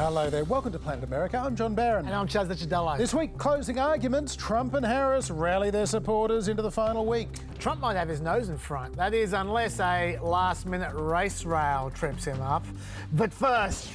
Hello there, welcome to Planet America. I'm John Barron. And I'm Chaz Licciardello. This week, closing arguments, Trump and Harris rally their supporters into the final week. Trump might have his nose in front. That is, unless a last-minute race rail trips him up. But first...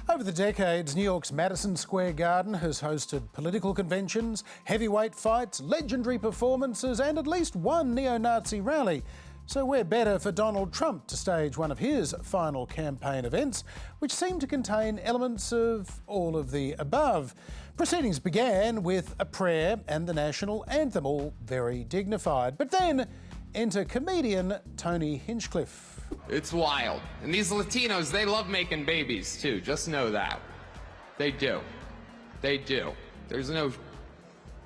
Over the decades, New York's Madison Square Garden has hosted political conventions, heavyweight fights, legendary performances, and at least one neo-Nazi rally. So where better for Donald Trump to stage one of his final campaign events, which seemed to contain elements of all of the above. Proceedings began with a prayer and the national anthem, all very dignified. But then enter comedian Tony Hinchcliffe. It's wild. And these Latinos, they love making babies too. Just know that. They do. They do. There's no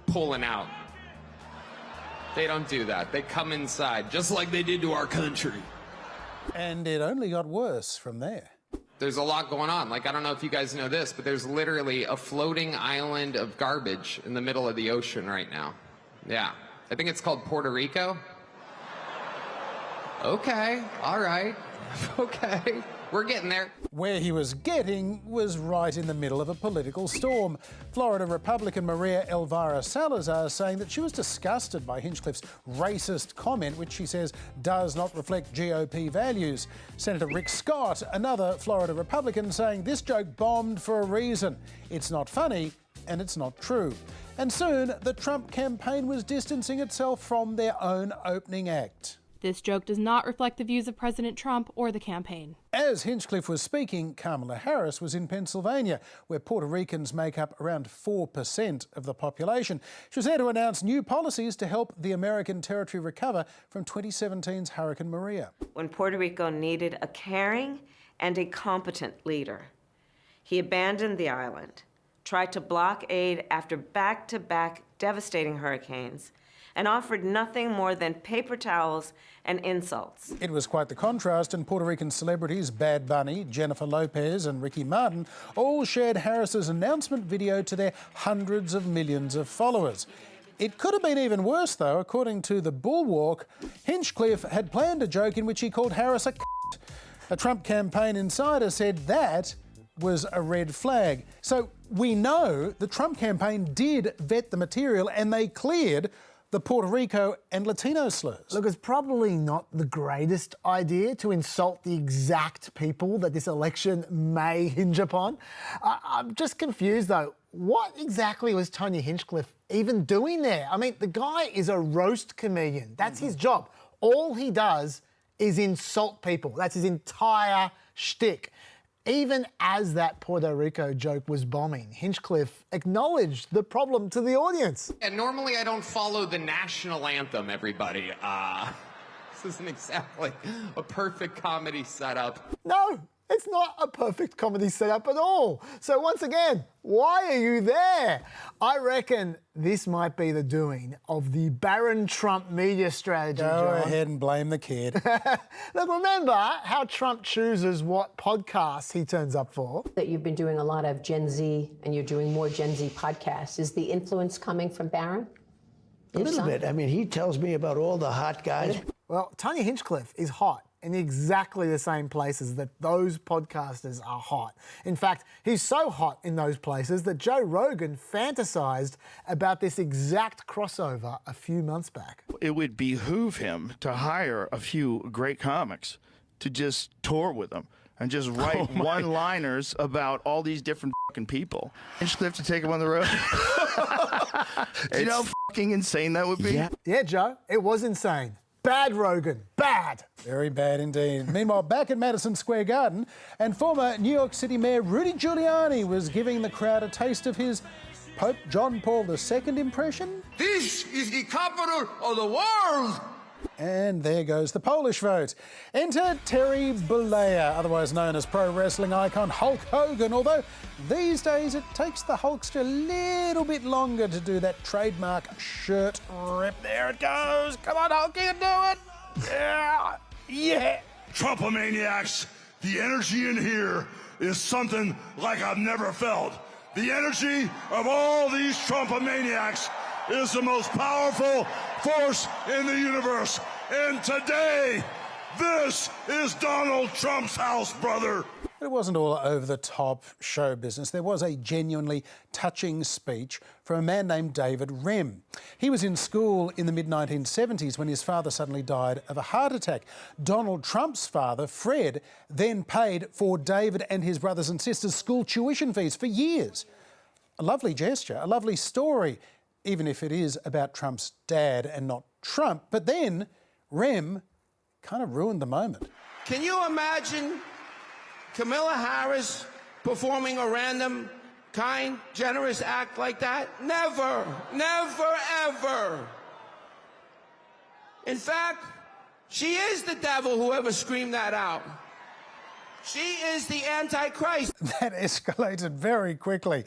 pulling out. They don't do that. They come inside, just like they did to our country. And it only got worse from there. There's a lot going on. Like, I don't know if you guys know this, but there's literally a floating island of garbage in the middle of the ocean right now. Yeah. I think it's called Puerto Rico. Okay, all right, okay, we're getting there. Where he was getting was right in the middle of a political storm. Florida Republican Maria Elvira Salazar saying that she was disgusted by Hinchcliffe's racist comment, which she says does not reflect GOP values. Senator Rick Scott, another Florida Republican, saying this joke bombed for a reason. It's not funny and it's not true. And soon the Trump campaign was distancing itself from their own opening act. This joke does not reflect the views of President Trump or the campaign. As Hinchcliffe was speaking, Kamala Harris was in Pennsylvania, where Puerto Ricans make up around 4% of the population. She was there to announce new policies to help the American territory recover from 2017's Hurricane Maria. When Puerto Rico needed a caring and a competent leader, he abandoned the island, tried to block aid after back-to-back devastating hurricanes, and offered nothing more than paper towels and insults. It was quite the contrast, and Puerto Rican celebrities Bad Bunny, Jennifer Lopez and Ricky Martin all shared Harris's announcement video to their hundreds of millions of followers. It could have been even worse, though. According to the Bulwark, Hinchcliffe had planned a joke in which he called Harris a c***. A Trump campaign insider said that was a red flag. So we know the Trump campaign did vet the material and they cleared the Puerto Rico and Latino slurs. Look, it's probably not the greatest idea to insult the exact people that this election may hinge upon. I'm just confused, though. What exactly was Tony Hinchcliffe even doing there? I mean, the guy is a roast comedian. That's his job. All he does is insult people. That's his entire shtick. Even as that Puerto Rico joke was bombing, Hinchcliffe acknowledged the problem to the audience. And normally I don't follow the national anthem, everybody. This isn't exactly a perfect comedy setup. No, it's not a perfect comedy setup at all. So once again, why are you there? I reckon this might be the doing of the Barron Trump media strategy, Go John. ahead and blame the kid. Look, remember how Trump chooses what podcasts he turns up for? That you've been doing a lot of Gen Z and you're doing more Gen Z podcasts. Is the influence coming from Barron? A little bit. I mean, he tells me about all the hot guys. Well, Tony Hinchcliffe is hot in exactly the same places that those podcasters are hot. In fact, he's so hot in those places that Joe Rogan fantasized about this exact crossover a few months back. It would behoove him to hire a few great comics to just tour with him and just write one-liners about all these different fucking people. Hinchcliffe to take him on the road. Do you know how fucking insane that would be? Yeah, Joe, it was insane. Bad, Rogan. Bad. Very bad indeed. Meanwhile, back at Madison Square Garden, and former New York City Mayor Rudy Giuliani was giving the crowd a taste of his Pope John Paul II impression. This is the capital of the world. And there goes the Polish vote. Enter Terry Bollea, otherwise known as pro wrestling icon Hulk Hogan, although these days it takes the Hulkster a little bit longer to do that trademark shirt rip. There it goes. Come on, Hulk, you can do it. Yeah. Yeah. Trumpomaniacs, the energy in here is something like I've never felt. The energy of all these Trumpomaniacs is the most powerful force in the universe. And today, this is Donald Trump's house, brother. But it wasn't all over-the-top show business. There was a genuinely touching speech from a man named David Rem. He was in school in the mid-1970s when his father suddenly died of a heart attack. Donald Trump's father, Fred, then paid for David and his brothers and sisters' school tuition fees for years. A lovely gesture, a lovely story, even if it is about Trump's dad and not Trump. But then Rem kind of ruined the moment. Can you imagine Kamala Harris performing a random, kind, generous act like that? Never, never, ever. In fact, she is the devil, whoever screamed that out. She is the Antichrist. That escalated very quickly.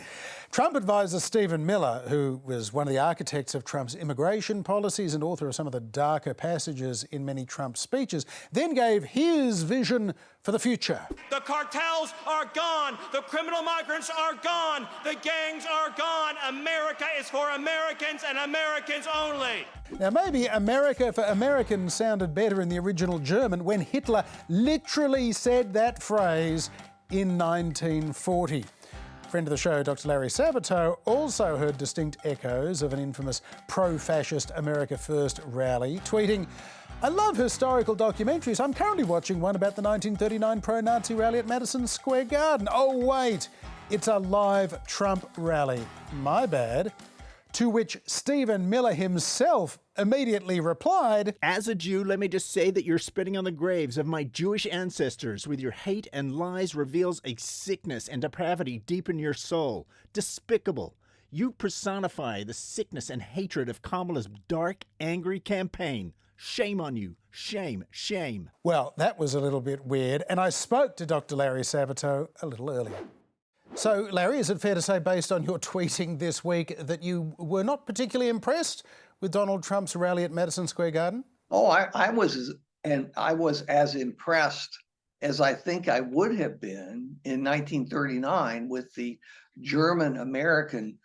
Trump advisor Stephen Miller, who was one of the architects of Trump's immigration policies and author of some of the darker passages in many Trump speeches, then gave his vision for the future. The cartels are gone. The criminal migrants are gone. The gangs are gone. America is for Americans and Americans only. Now, maybe America for Americans sounded better in the original German when Hitler literally said that phrase in 1940. Friend of the show, Dr. Larry Sabato, also heard distinct echoes of an infamous pro-fascist America First rally, tweeting, "I love historical documentaries. I'm currently watching one about the 1939 pro-Nazi rally at Madison Square Garden. Oh, wait, it's a live Trump rally. My bad." To which Stephen Miller himself immediately replied, "As a Jew, let me just say that you're spitting on the graves of my Jewish ancestors. With your hate and lies reveals a sickness and depravity deep in your soul. Despicable. You personify the sickness and hatred of Kamala's dark, angry campaign. Shame on you. Shame, shame." Well, that was a little bit weird, and I spoke to Dr. Larry Sabato a little earlier. So, Larry, is it fair to say, based on your tweeting this week, that you were not particularly impressed with Donald Trump's rally at Madison Square Garden? Oh, I was as impressed as I think I would have been in 1939 with the German-American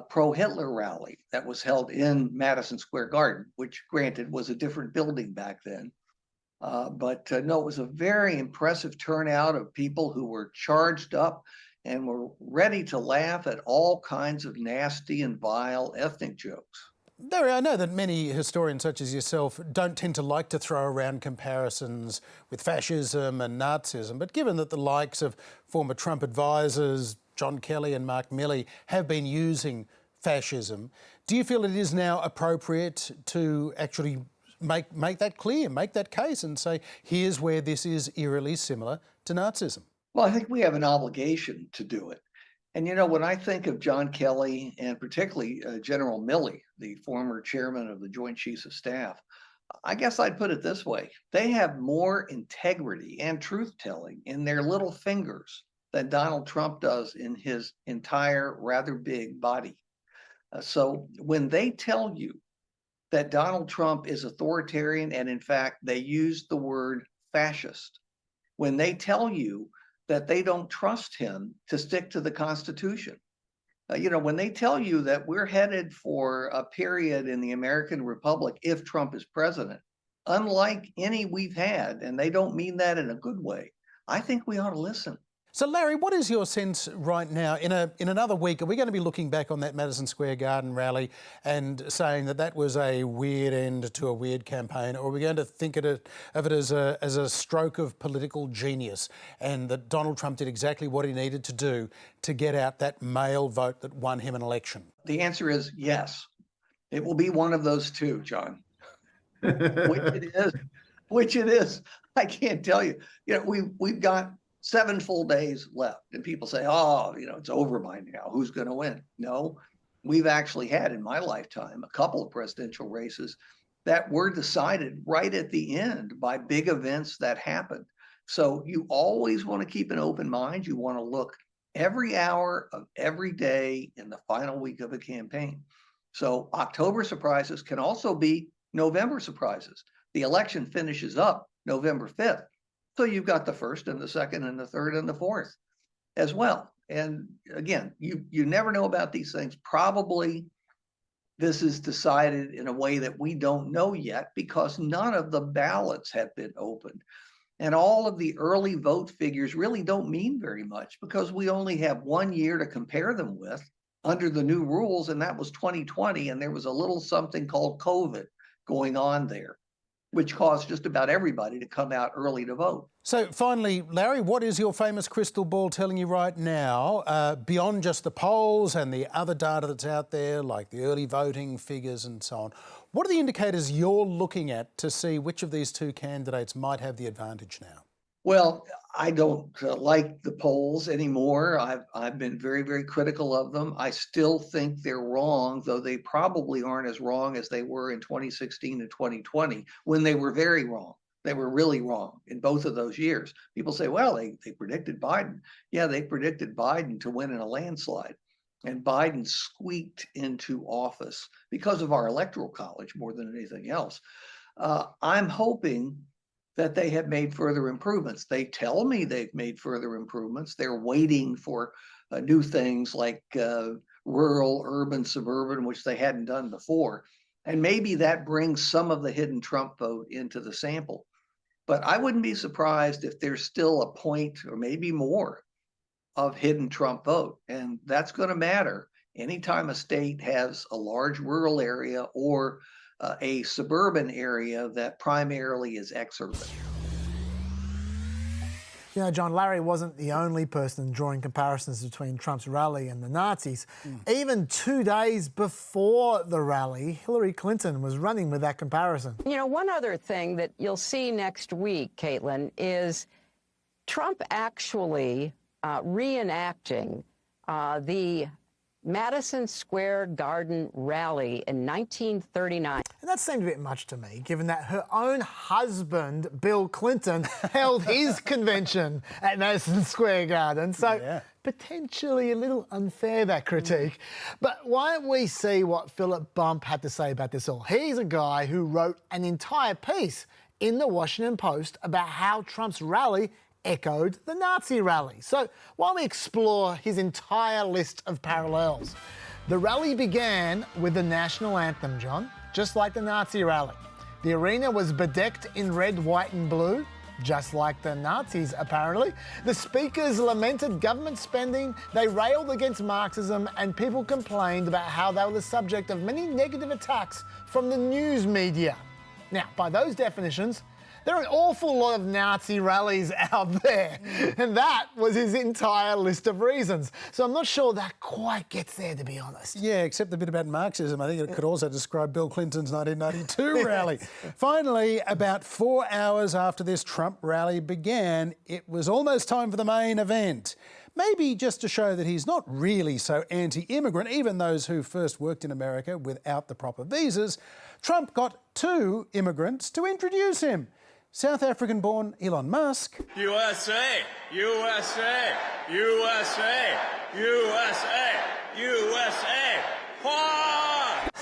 pro-Hitler rally that was held in Madison Square Garden, which, granted, was a different building back then. But no, it was a very impressive turnout of people who were charged up and were ready to laugh at all kinds of nasty and vile ethnic jokes. Larry, I know that many historians such as yourself don't tend to like to throw around comparisons with fascism and Nazism, but given that the likes of former Trump advisors John Kelly and Mark Milley have been using fascism, do you feel it is now appropriate to actually make that clear, make that case and say, here's where this is eerily similar to Nazism? Well, I think we have an obligation to do it. And, you know, when I think of John Kelly and particularly General Milley, the former chairman of the Joint Chiefs of Staff, I guess I'd put it this way. They have more integrity and truth-telling in their little fingers than Donald Trump does in his entire rather big body. So when they tell you that Donald Trump is authoritarian, and in fact, they use the word fascist, when they tell you that they don't trust him to stick to the Constitution. You know, when they tell you that we're headed for a period in the American Republic if Trump is president, unlike any we've had, and they don't mean that in a good way, I think we ought to listen. So, Larry, what is your sense right now? In another week, are we going to be looking back on that Madison Square Garden rally and saying that that was a weird end to a weird campaign, or are we going to think of it as a stroke of political genius and that Donald Trump did exactly what he needed to do to get out that male vote that won him an election? The answer is yes. It will be one of those two, John. Which it is. I can't tell you. You know, we've got 7 full days left, and people say, oh, you know, it's over by now. Who's going to win? No, we've actually had in my lifetime a couple of presidential races that were decided right at the end by big events that happened. So you always want to keep an open mind. You want to look every hour of every day in the final week of a campaign. So October surprises can also be November surprises. The election finishes up November 5th. So you've got the 1st and the 2nd and the 3rd and the 4th as well. And again, you never know about these things. Probably this is decided in a way that we don't know yet because none of the ballots have been opened. And all of the early vote figures really don't mean very much because we only have 1 year to compare them with under the new rules, and that was 2020, and there was a little something called COVID going on there, which caused just about everybody to come out early to vote. So finally, Larry, what is your famous crystal ball telling you right now, beyond just the polls and the other data that's out there, like the early voting figures and so on? What are the indicators you're looking at to see which of these two candidates might have the advantage now? Well, I don't like the polls anymore. I've been very, very critical of them. I still think they're wrong, though they probably aren't as wrong as they were in 2016 and 2020 when they were very wrong. They were really wrong in both of those years. People say, well, they predicted Biden. Yeah, they predicted Biden to win in a landslide. And Biden squeaked into office because of our electoral college more than anything else. I'm hoping that they have made further improvements. They tell me they've made further improvements. They're waiting for new things like rural, urban, suburban, which they hadn't done before. And maybe that brings some of the hidden Trump vote into the sample. But I wouldn't be surprised if there's still a point or maybe more of hidden Trump vote. And that's going to matter anytime a state has a large rural area or a suburban area that primarily is exurban. You know, John, Larry wasn't the only person drawing comparisons between Trump's rally and the Nazis. Even 2 days before the rally, Hillary Clinton was running with that comparison. You know, one other thing that you'll see next week, Caitlin, is Trump actually reenacting the Madison Square Garden rally in 1939. And that seemed a bit much to me, given that her own husband, Bill Clinton, held his convention at Madison Square Garden. So potentially a little unfair, that critique. But why don't we see what Philip Bump had to say about this all? He's a guy who wrote an entire piece in the Washington Post about how Trump's rally echoed the Nazi rally. So why don't we explore his entire list of parallels? The rally began with the national anthem, John, just like the Nazi rally. The arena was bedecked in red, white and blue, just like the Nazis, apparently. The speakers lamented government spending, they railed against Marxism, and people complained about how they were the subject of many negative attacks from the news media. Now, by those definitions, there are an awful lot of Nazi rallies out there, and that was his entire list of reasons. So I'm not sure that quite gets there, to be honest. Yeah, except the bit about Marxism. I think it could also describe Bill Clinton's 1992 rally. Finally, about 4 hours after this Trump rally began, it was almost time for the main event. Maybe just to show that he's not really so anti-immigrant, even those who first worked in America without the proper visas, Trump got 2 immigrants to introduce him. South African-born Elon Musk. USA, USA, USA, USA, USA.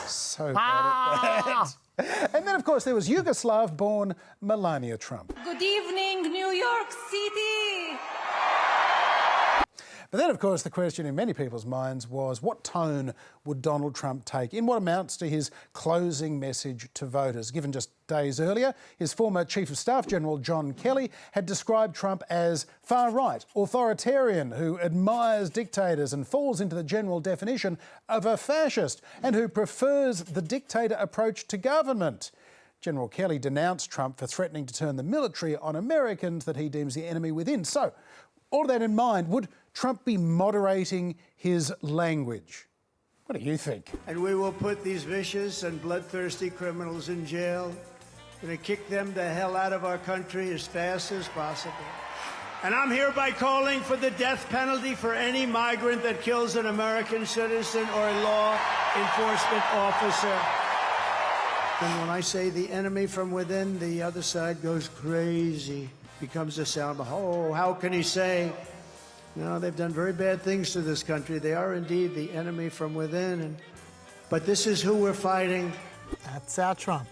So bad at that. And then, of course, there was Yugoslav-born Melania Trump. Good evening, New York City. But then, of course, the question in many people's minds was what tone would Donald Trump take in what amounts to his closing message to voters? Given just days earlier, his former Chief of Staff General John Kelly had described Trump as far-right, authoritarian, who admires dictators and falls into the general definition of a fascist, and who prefers the dictator approach to government. General Kelly denounced Trump for threatening to turn the military on Americans that he deems the enemy within. So, all of that in mind, would Trump be moderating his language? What do you think? And we will put these vicious and bloodthirsty criminals in jail. We're going to kick them the hell out of our country as fast as possible. And I'm hereby calling for the death penalty for any migrant that kills an American citizen or a law enforcement officer. And when I say the enemy from within, the other side goes crazy. Becomes a sound, oh, how can he say? No, they've done very bad things to this country. They are indeed the enemy from within. But this is who we're fighting. That's our Trump.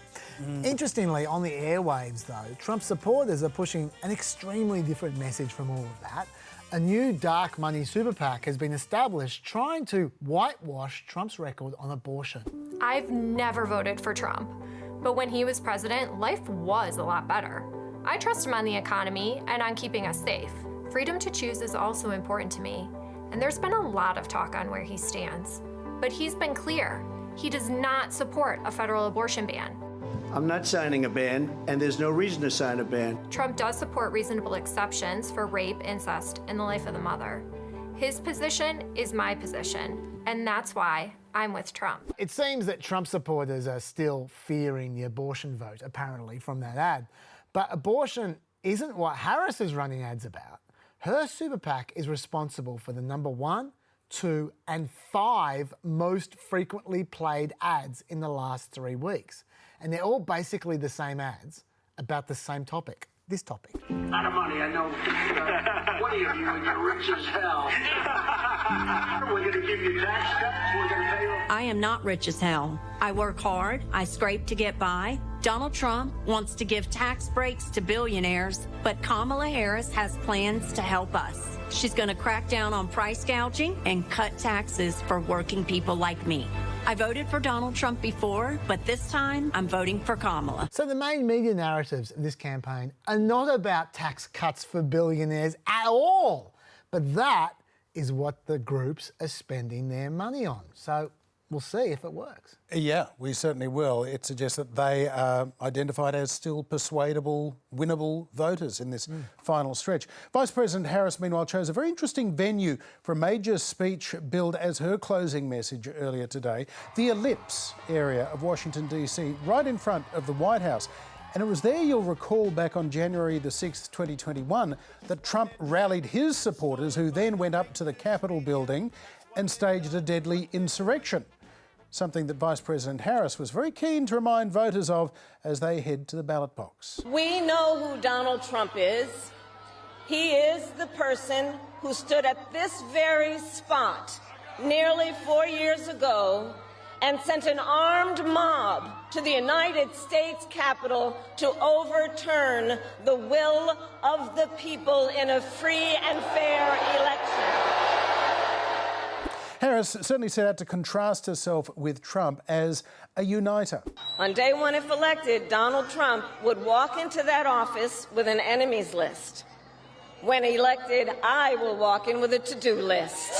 Interestingly, on the airwaves, though, Trump supporters are pushing an extremely different message from all of that. A new dark money SuperPAC has been established trying to whitewash Trump's record on abortion. I've never voted for Trump, but when he was president, life was a lot better. I trust him on the economy and on keeping us safe. Freedom to choose is also important to me, and there's been a lot of talk on where he stands. But he's been clear. He does not support a federal abortion ban. I'm not signing a ban, and there's no reason to sign a ban. Trump does support reasonable exceptions for rape, incest, and the life of the mother. His position is my position, and that's why I'm with Trump. It seems that Trump supporters are still fearing the abortion vote, apparently, from that ad. But abortion isn't what Harris is running ads about. Her SuperPAC is responsible for the number 1, 2, and 5 most frequently played ads in the last 3 weeks. And they're all basically the same ads about the same topic, this topic. Not of money, I know. 20 of you and you're rich as hell. We're going to give you tax cuts. We're going to pay you. I am not rich as hell. I work hard. I scrape to get by. Donald Trump wants to give tax breaks to billionaires, but Kamala Harris has plans to help us. She's going to crack down on price gouging and cut taxes for working people like me. I voted for Donald Trump before, but this time I'm voting for Kamala. So the main media narratives of this campaign are not about tax cuts for billionaires at all, but that is what the groups are spending their money on. So we'll see if it works. Yeah, we certainly will. It suggests that they are identified as still persuadable, winnable voters in this final stretch. Vice President Harris, meanwhile, chose a very interesting venue for a major speech billed as her closing message earlier today, the Ellipse area of Washington, D.C., right in front of the White House. And it was there, you'll recall, back on January the 6th, 2021, that Trump rallied his supporters, who then went up to the Capitol building and staged a deadly insurrection. Something that Vice President Harris was very keen to remind voters of as they head to the ballot box. We know who Donald Trump is. He is the person who stood at this very spot nearly 4 years ago and sent an armed mob to the United States Capitol to overturn the will of the people in a free and fair election. Harris certainly set out to contrast herself with Trump as a uniter. On day one, if elected, Donald Trump would walk into that office with an enemies list. When elected, I will walk in with a to-do list.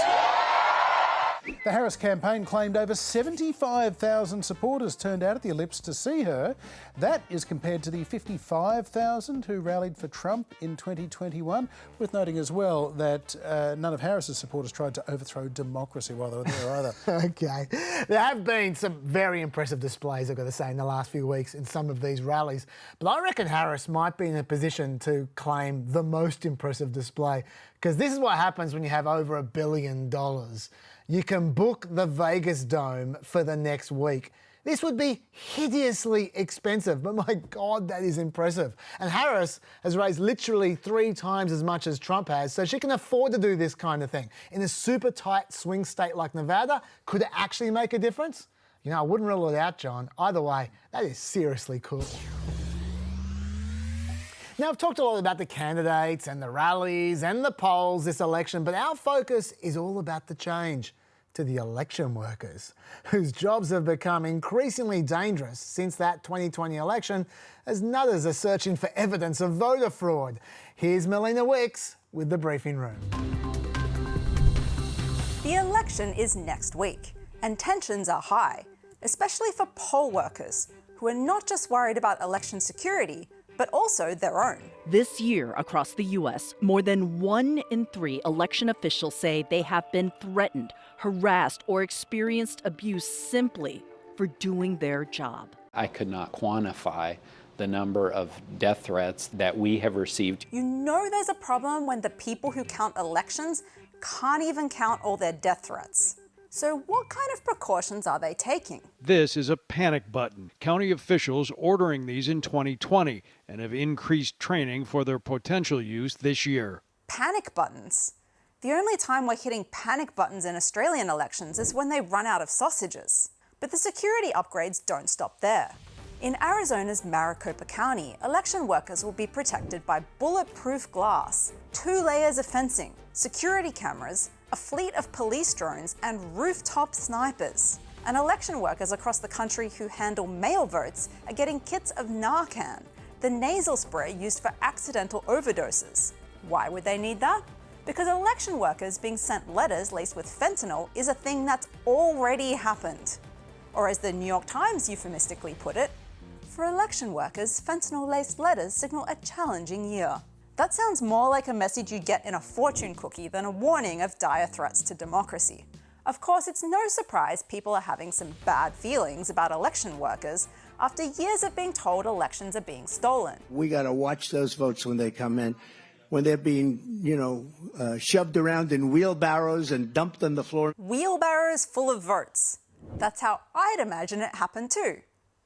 The Harris campaign claimed over 75,000 supporters turned out at the Ellipse to see her. That is compared to the 55,000 who rallied for Trump in 2021, worth noting as well that none of Harris's supporters tried to overthrow democracy while they were there either. OK. There have been some very impressive displays, I've got to say, in the last few weeks in some of these rallies. But I reckon Harris might be in a position to claim the most impressive display, because this is what happens when you have over $1 billion. You can book the Vegas Dome for the next week. This would be hideously expensive, but my God, that is impressive. And Harris has raised literally 3 times as much as Trump has, so she can afford to do this kind of thing. In a super tight swing state like Nevada, could it actually make a difference? You know, I wouldn't rule it out, John. Either way, that is seriously cool. Now, I've talked a lot about the candidates and the rallies and the polls this election, but our focus is all about the change to the election workers, whose jobs have become increasingly dangerous since that 2020 election, as nutters are searching for evidence of voter fraud. Here's Melina Wicks with the briefing room. The election is next week, and tensions are high, especially for poll workers, who are not just worried about election security, but also their own. This year, across the U.S., more than 1 in 3 election officials say they have been threatened, harassed, or experienced abuse simply for doing their job. I could not quantify the number of death threats that we have received. You know there's a problem when the people who count elections can't even count all their death threats. So what kind of precautions are they taking? This is a panic button. County officials ordering these in 2020 and have increased training for their potential use this year. Panic buttons? The only time we're hitting panic buttons in Australian elections is when they run out of sausages. But the security upgrades don't stop there. In Arizona's Maricopa County, election workers will be protected by bulletproof glass, 2 layers of fencing, security cameras, a fleet of police drones, and rooftop snipers. And election workers across the country who handle mail votes are getting kits of Narcan, the nasal spray used for accidental overdoses. Why would they need that? Because election workers being sent letters laced with fentanyl is a thing that's already happened. Or as the New York Times euphemistically put it, for election workers, fentanyl-laced letters signal a challenging year. That sounds more like a message you'd get in a fortune cookie than a warning of dire threats to democracy. Of course, it's no surprise people are having some bad feelings about election workers after years of being told elections are being stolen. We got to watch those votes when they come in, when they're being, shoved around in wheelbarrows and dumped on the floor. Wheelbarrows full of votes. That's how I'd imagine it happened too,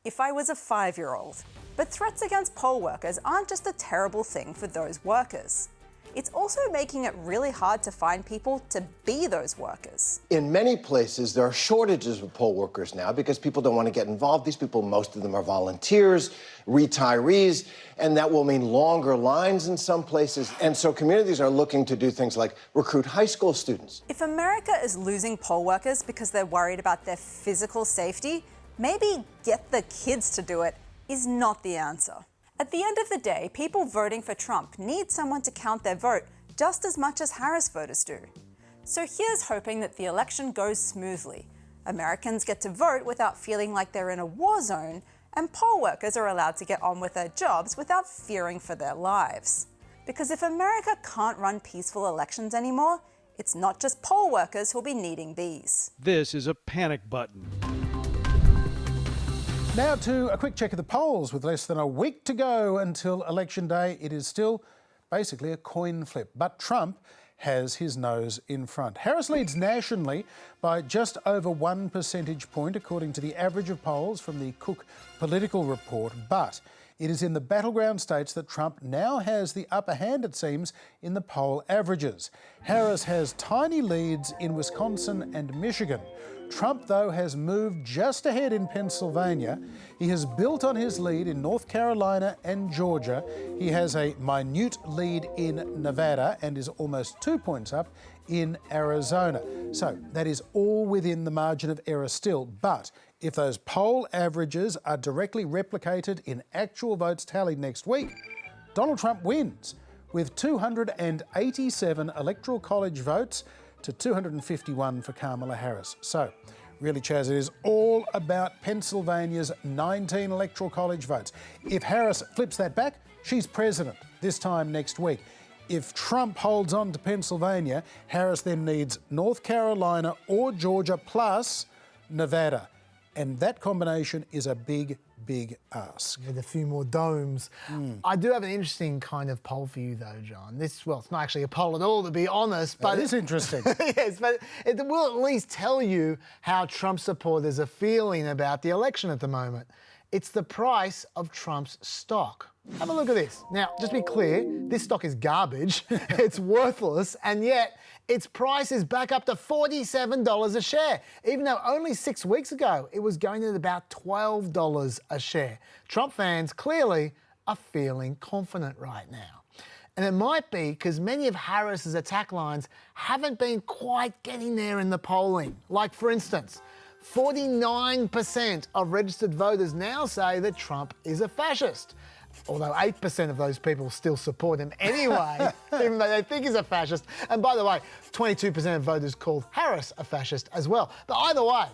if I was a 5-year-old. But threats against poll workers aren't just a terrible thing for those workers. It's also making it really hard to find people to be those workers. In many places, there are shortages of poll workers now because people don't want to get involved. These people, most of them are volunteers, retirees, and that will mean longer lines in some places. And so communities are looking to do things like recruit high school students. If America is losing poll workers because they're worried about their physical safety, maybe get the kids to do it is not the answer. At the end of the day, people voting for Trump need someone to count their vote just as much as Harris voters do. So here's hoping that the election goes smoothly. Americans get to vote without feeling like they're in a war zone, and poll workers are allowed to get on with their jobs without fearing for their lives. Because if America can't run peaceful elections anymore, it's not just poll workers who'll be needing these. This is a panic button. Now to a quick check of the polls. With less than a week to go until Election Day, it is still basically a coin flip. But Trump has his nose in front. Harris leads nationally by just over 1 percentage point, according to the average of polls from the Cook Political Report. But it is in the battleground states that Trump now has the upper hand, it seems, in the poll averages. Harris has tiny leads in Wisconsin and Michigan. Trump, though, has moved just ahead in Pennsylvania. He has built on his lead in North Carolina and Georgia. He has a minute lead in Nevada and is almost 2 points up in Arizona. So that is all within the margin of error still. But if those poll averages are directly replicated in actual votes tallied next week, Donald Trump wins with 287 Electoral College votes to 251 for Kamala Harris. So, really, Chaz, it is all about Pennsylvania's 19 Electoral College votes. If Harris flips that back, she's president this time next week. If Trump holds on to Pennsylvania, Harris then needs North Carolina or Georgia plus Nevada. And that combination is a big, big ask. With a few more domes. I do have an interesting kind of poll for you, though, John. It's not actually a poll at all, to be honest. But it is interesting. Yes, but it will at least tell you how Trump supporters are feeling about the election at the moment. It's the price of Trump's stock. Have a look at this. Now, just be clear, this stock is garbage. It's worthless, and yet its price is back up to $47 a share, even though only 6 weeks ago it was going at about $12 a share. Trump fans clearly are feeling confident right now. And it might be because many of Harris's attack lines haven't been quite getting there in the polling. Like, for instance, 49% of registered voters now say that Trump is a fascist, although 8% of those people still support him anyway, even though they think he's a fascist. And by the way, 22% of voters called Harris a fascist as well. But either way,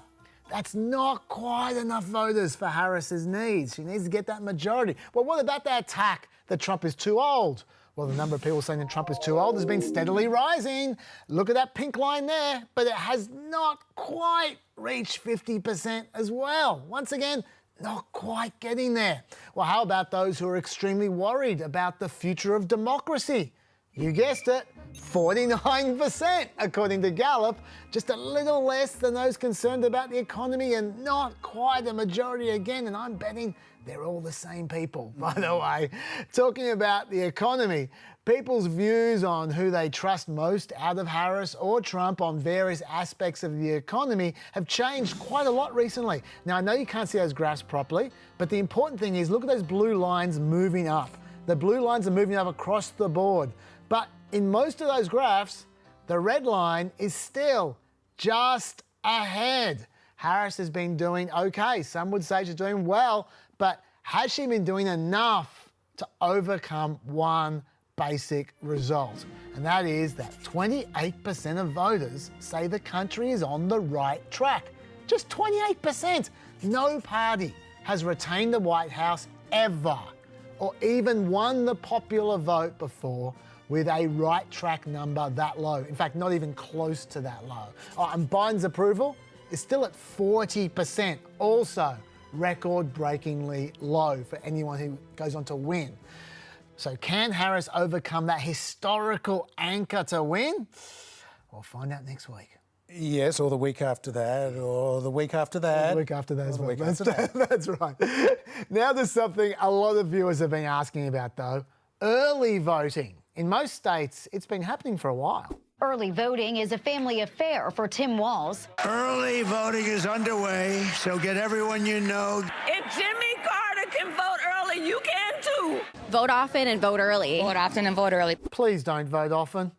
that's not quite enough voters for Harris's needs. She needs to get that majority. Well, what about that attack that Trump is too old? Well, the number of people saying that Trump is too old has been steadily rising. Look at that pink line there, but it has not quite reached 50% as well. Once again, not quite getting there. Well, how about those who are extremely worried about the future of democracy? You guessed it, 49%, according to Gallup, just a little less than those concerned about the economy and not quite a majority again, and I'm betting they're all the same people, by the way. Talking about the economy, people's views on who they trust most out of Harris or Trump on various aspects of the economy have changed quite a lot recently. Now, I know you can't see those graphs properly, but the important thing is look at those blue lines moving up. The blue lines are moving up across the board. But in most of those graphs, the red line is still just ahead. Harris has been doing okay. Some would say she's doing well, but has she been doing enough to overcome one basic result, and that is that 28% of voters say the country is on the right track. Just 28%. No party has retained the White House ever, or even won the popular vote before with a right track number that low. In fact, not even close to that low. And Biden's approval is still at 40%, also record-breakingly low for anyone who goes on to win. So can Harris overcome that historical anchor to win? We'll find out next week. Yes, or the week after that, or the week after that. The week after that as well. That's right. Now there's something a lot of viewers have been asking about though. Early voting. In most states, it's been happening for a while. Early voting is a family affair for Tim Walls. Early voting is underway, so get everyone you know. If Jimmy Carter can vote early, you can too. Vote often and vote early. Vote often and vote early. Please don't vote often.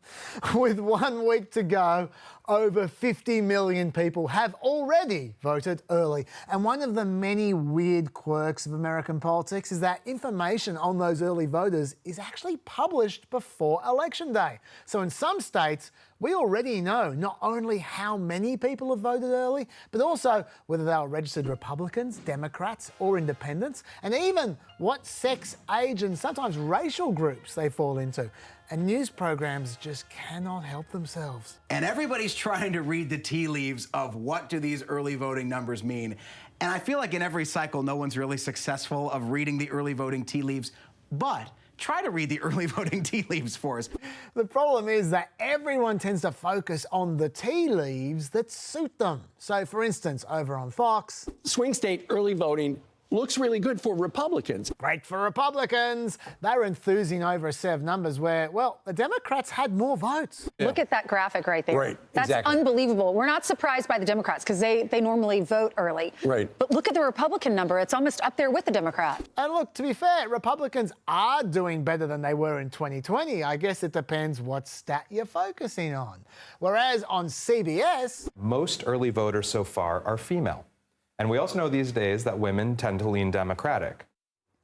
With 1 week to go, over 50 million people have already voted early. And one of the many weird quirks of American politics is that information on those early voters is actually published before Election Day. So in some states, we already know not only how many people have voted early, but also whether they are registered Republicans, Democrats, or Independents, and even what sex, age, and sometimes racial groups they fall into. And news programs just cannot help themselves. And everybody's trying to read the tea leaves of what do these early voting numbers mean. And I feel like in every cycle, no one's really successful of reading the early voting tea leaves, but try to read the early voting tea leaves for us. The problem is that everyone tends to focus on the tea leaves that suit them. So for instance, over on Fox, swing state early voting looks really good for Republicans. Great for Republicans. They were enthusing over a set of numbers where, well, the Democrats had more votes. Yeah. Look at that graphic right there. Right, That's exactly. unbelievable. We're not surprised by the Democrats because they normally vote early. Right. But look at the Republican number. It's almost up there with the Democrat. And look, to be fair, Republicans are doing better than they were in 2020. I guess it depends what stat you're focusing on. Whereas on CBS, most early voters so far are female. And we also know these days that women tend to lean Democratic.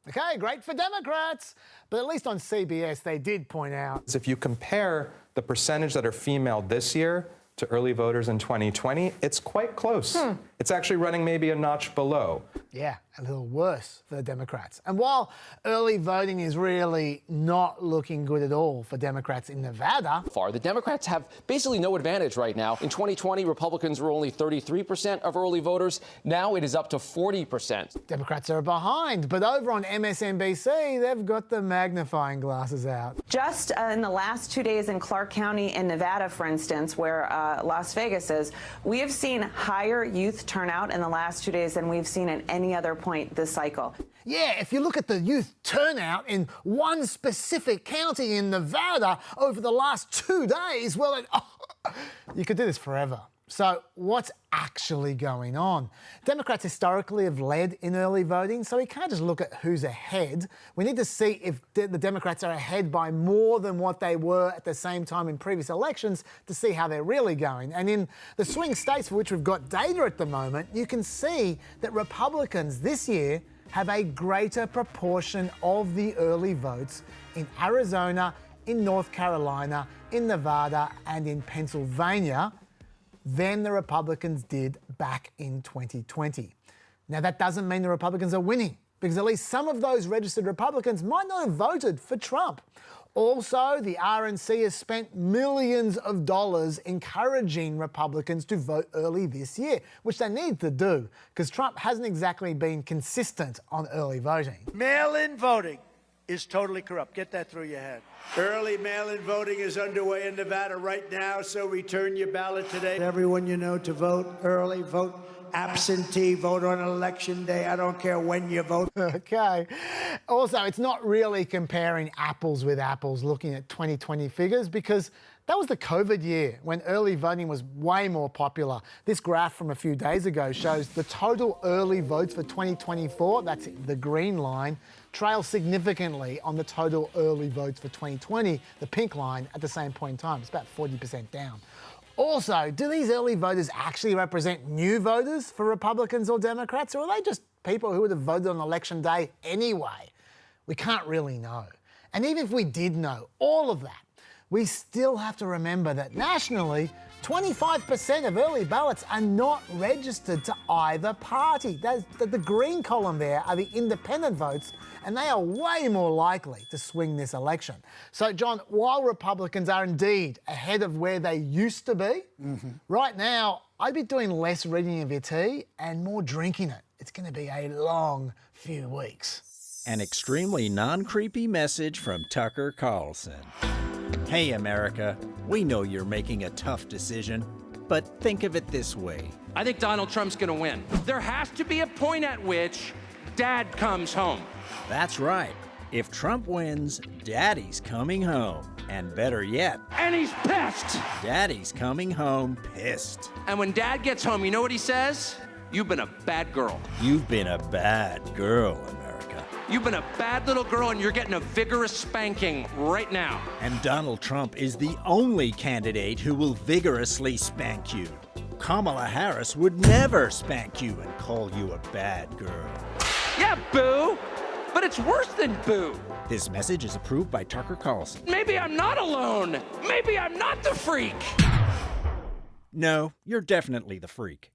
Okay, great for Democrats. But at least on CBS, they did point out, If you compare the percentage that are female this year to early voters in 2020, it's quite close. It's actually running maybe a notch below. yeah, a little worse for the Democrats. And while early voting is really not looking good at all for Democrats in Nevada, The Democrats have basically no advantage right now. In 2020, Republicans were only 33% of early voters. Now it is up to 40%. Democrats are behind. But over on MSNBC, they've got the magnifying glasses out. Just in the last 2 days in Clark County in Nevada, for instance, where Las Vegas is, we have seen higher youth turnout in the last 2 days than we've seen at any other point this cycle. Yeah, if you look at the youth turnout in one specific county in Nevada over the last 2 days, well, you could do this forever. So what's actually going on? Democrats historically have led in early voting, so we can't just look at who's ahead. We need to see if the Democrats are ahead by more than what they were at the same time in previous elections to see how they're really going. And in the swing states for which we've got data at the moment, you can see that Republicans this year have a greater proportion of the early votes in Arizona, in North Carolina, in Nevada, and in Pennsylvania than the Republicans did back in 2020. Now, that doesn't mean the Republicans are winning, because at least some of those registered Republicans might not have voted for Trump. Also, the RNC has spent millions of dollars encouraging Republicans to vote early this year, which they need to do, because Trump hasn't exactly been consistent on early voting. Mail-in voting is totally corrupt. Get that through your head. Early mail-in voting is underway in Nevada right now, so return your ballot today. Everyone you know to vote early, vote absentee, vote on election day. I don't care when you vote. Okay. Also, it's not really comparing apples with apples looking at 2020 figures, because that was the COVID year when early voting was way more popular. This graph from a few days ago shows the total early votes for 2024, that's the green line, trails significantly on the total early votes for 2020, the pink line, at the same point in time. It's about 40% down. Also, do these early voters actually represent new voters for Republicans or Democrats, or are they just people who would have voted on election day anyway? We can't really know. And even if we did know all of that, we still have to remember that nationally, 25% of early ballots are not registered to either party. The green column there are the independent votes, and they are way more likely to swing this election. So, John, while Republicans are indeed ahead of where they used to be, right now, I'd be doing less reading of your tea and more drinking it. It's going to be a long few weeks. An extremely non-creepy message from Tucker Carlson. Hey, America, we know you're making a tough decision, but think of it this way. I think Donald Trump's going to win. There has to be a point at which Dad comes home. That's right. If Trump wins, Daddy's coming home. And better yet... And he's pissed! Daddy's coming home pissed. And when Dad gets home, you know what he says? You've been a bad girl. You've been a bad girl, America. You've been a bad little girl and you're getting a vigorous spanking right now. And Donald Trump is the only candidate who will vigorously spank you. Kamala Harris would never spank you and call you a bad girl. Yeah, boo! But it's worse than boo. This message is approved by Tucker Carlson. Maybe I'm not alone. Maybe I'm not the freak. No, you're definitely the freak.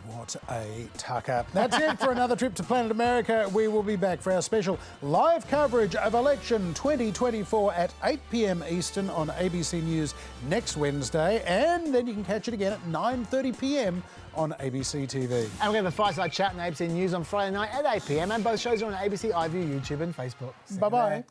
What a Tucker. That's it for another trip to Planet America. We will be back for our special live coverage of election 2024 at 8 p.m. Eastern on ABC News next Wednesday. And then you can catch it again at 9:30 p.m. on ABC TV. And we're going to have a Fireside chat on ABC News on Friday night at 8 p.m. And both shows are on ABC, iView, YouTube and Facebook. Bye-bye.